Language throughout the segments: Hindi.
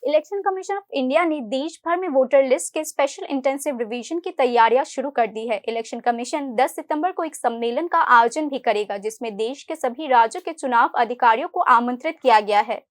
इलेक्शन कमीशन ऑफ इंडिया ने देश भर में वोटर लिस्ट के स्पेशल इंटेंसिव रिवीजन की तैयारियां शुरू कर दी है। इलेक्शन कमीशन 10 सितंबर को एक सम्मेलन का आयोजन भी करेगा, जिसमें देश के सभी राज्यों के चुनाव अधिकारियों को आमंत्रित किया गया है।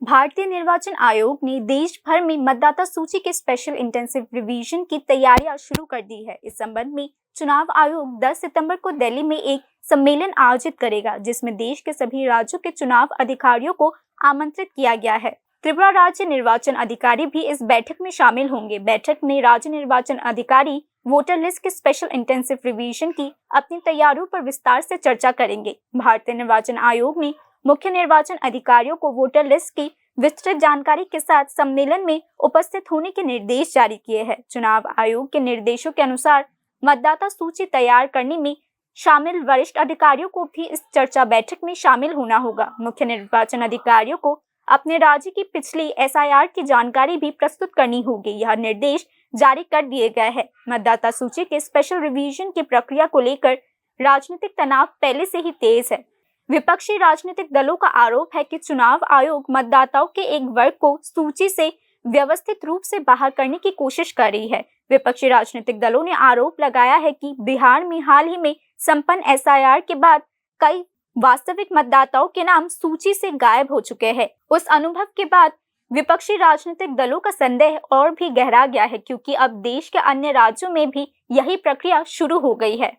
भारतीय निर्वाचन आयोग ने देश भर में मतदाता सूची के स्पेशल इंटेंसिव रिवीजन की तैयारियां शुरू कर दी है। इस संबंध में चुनाव आयोग 10 सितंबर को दिल्ली में एक सम्मेलन आयोजित करेगा, जिसमें देश के सभी राज्यों के चुनाव अधिकारियों को आमंत्रित किया गया है। त्रिपुरा राज्य निर्वाचन अधिकारी भी इस बैठक में शामिल होंगे। बैठक में राज्य निर्वाचन अधिकारी वोटर लिस्ट के स्पेशल इंटेंसिव रिवीजन की अपनी तैयारियों पर विस्तार से चर्चा करेंगे। भारतीय निर्वाचन आयोग ने मुख्य निर्वाचन अधिकारियों को वोटर लिस्ट की विस्तृत जानकारी के साथ सम्मेलन में उपस्थित होने के निर्देश जारी किए हैं। चुनाव आयोग के निर्देशों के अनुसार मतदाता सूची तैयार करने में शामिल वरिष्ठ अधिकारियों को भी इस चर्चा बैठक में शामिल होना होगा। मुख्य निर्वाचन अधिकारियों को अपने राज्य की पिछली SIR की जानकारी भी प्रस्तुत करनी होगी। यह निर्देश जारी कर दिए गए हैं। मतदाता सूची के स्पेशल रिवीजन की प्रक्रिया को लेकर राजनीतिक तनाव पहले से ही तेज है। विपक्षी राजनीतिक दलों का आरोप है कि चुनाव आयोग मतदाताओं के एक वर्ग को सूची से व्यवस्थित रूप से बाहर करने की कोशिश कर रही है। विपक्षी राजनीतिक दलों ने आरोप लगाया है कि बिहार में हाल ही में संपन्न SIR के बाद कई वास्तविक मतदाताओं के नाम सूची से गायब हो चुके हैं। उस अनुभव के बाद विपक्षी राजनीतिक दलों का संदेह और भी गहरा गया है, क्योंकि अब देश के अन्य राज्यों में भी यही प्रक्रिया शुरू हो गई है।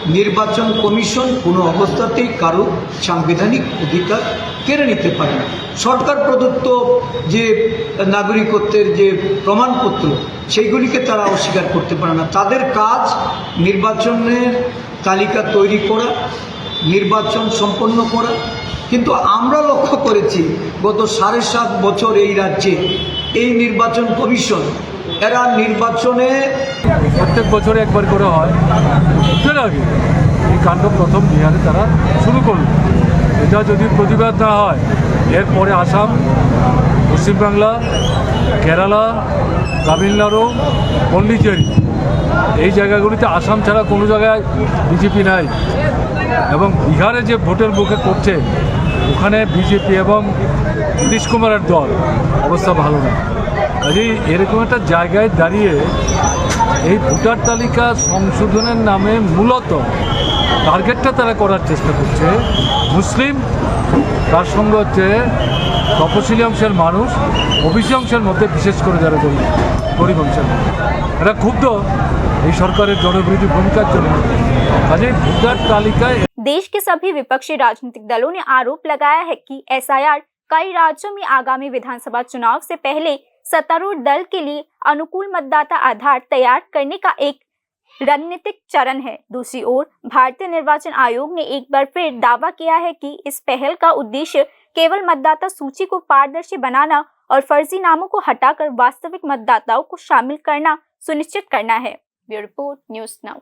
নির্বাচন কমিশন কোনো অবস্থাতেই কারো সাংবিধানিক অধিকার কেড়ে নিতে পারে না। সরকার প্রদত্ত যে নাগরিকত্বের যে প্রমাণপত্র সেইগুলিকে তারা অস্বীকার করতে পারে না। তাদের কাজ নির্বাচনের তালিকা তৈরি করা, নির্বাচন সম্পন্ন করা। কিন্তু আমরা লক্ষ্য করেছি গত 7.5 বছর এই রাজ্যে এই নির্বাচন কমিশন এরা নির্বাচনে প্রত্যেক বছরে একবার করে হয়। এর আগে এই কাণ্ড প্রথম বিহারে তারা শুরু করল। এটা যদি প্রতিবাদ না হয়, এরপরে আসাম, পশ্চিমবাংলা, কেরালা, তামিলনাড়ু, পন্ডিচেরি এই জায়গাগুলিতে আসাম ছাড়া কোনো জায়গায় বিজেপি নাই। এবং বিহারে যে ভোটের মুখে করছে ওখানে বিজেপি এবং নীতিশ কুমারের দল অবস্থা ভালো না। কাজেই এরকম একটা জায়গায় দাঁড়িয়ে এই ভোটার তালিকা সংশোধনের নামে মূলত টার্গেটটা তারা করার চেষ্টা করছে মুসলিম, তার সঙ্গে হচ্ছে তপশিলি অংশের মানুষ, ওবিসি অংশের মধ্যে, বিশেষ করে যারা গরিব অংশের মধ্যে। এরা ক্ষুব্ধ এই সরকারের জনবিরোধী ভূমিকার জন্য। কাজেই ভোটার তালিকায় देश के सभी विपक्षी राजनीतिक दलों ने आरोप लगाया है कि SIR कई राज्यों में आगामी विधानसभा चुनाव से पहले सत्तारूढ़ दल के लिए अनुकूल मतदाता आधार तैयार करने का एक रणनीतिक चरण है। दूसरी ओर भारतीय निर्वाचन आयोग ने एक बार फिर दावा किया है कि इस पहल का उद्देश्य केवल मतदाता सूची को पारदर्शी बनाना और फर्जी नामों को हटाकर वास्तविक मतदाताओं को शामिल करना सुनिश्चित करना है। Bureau report, news now.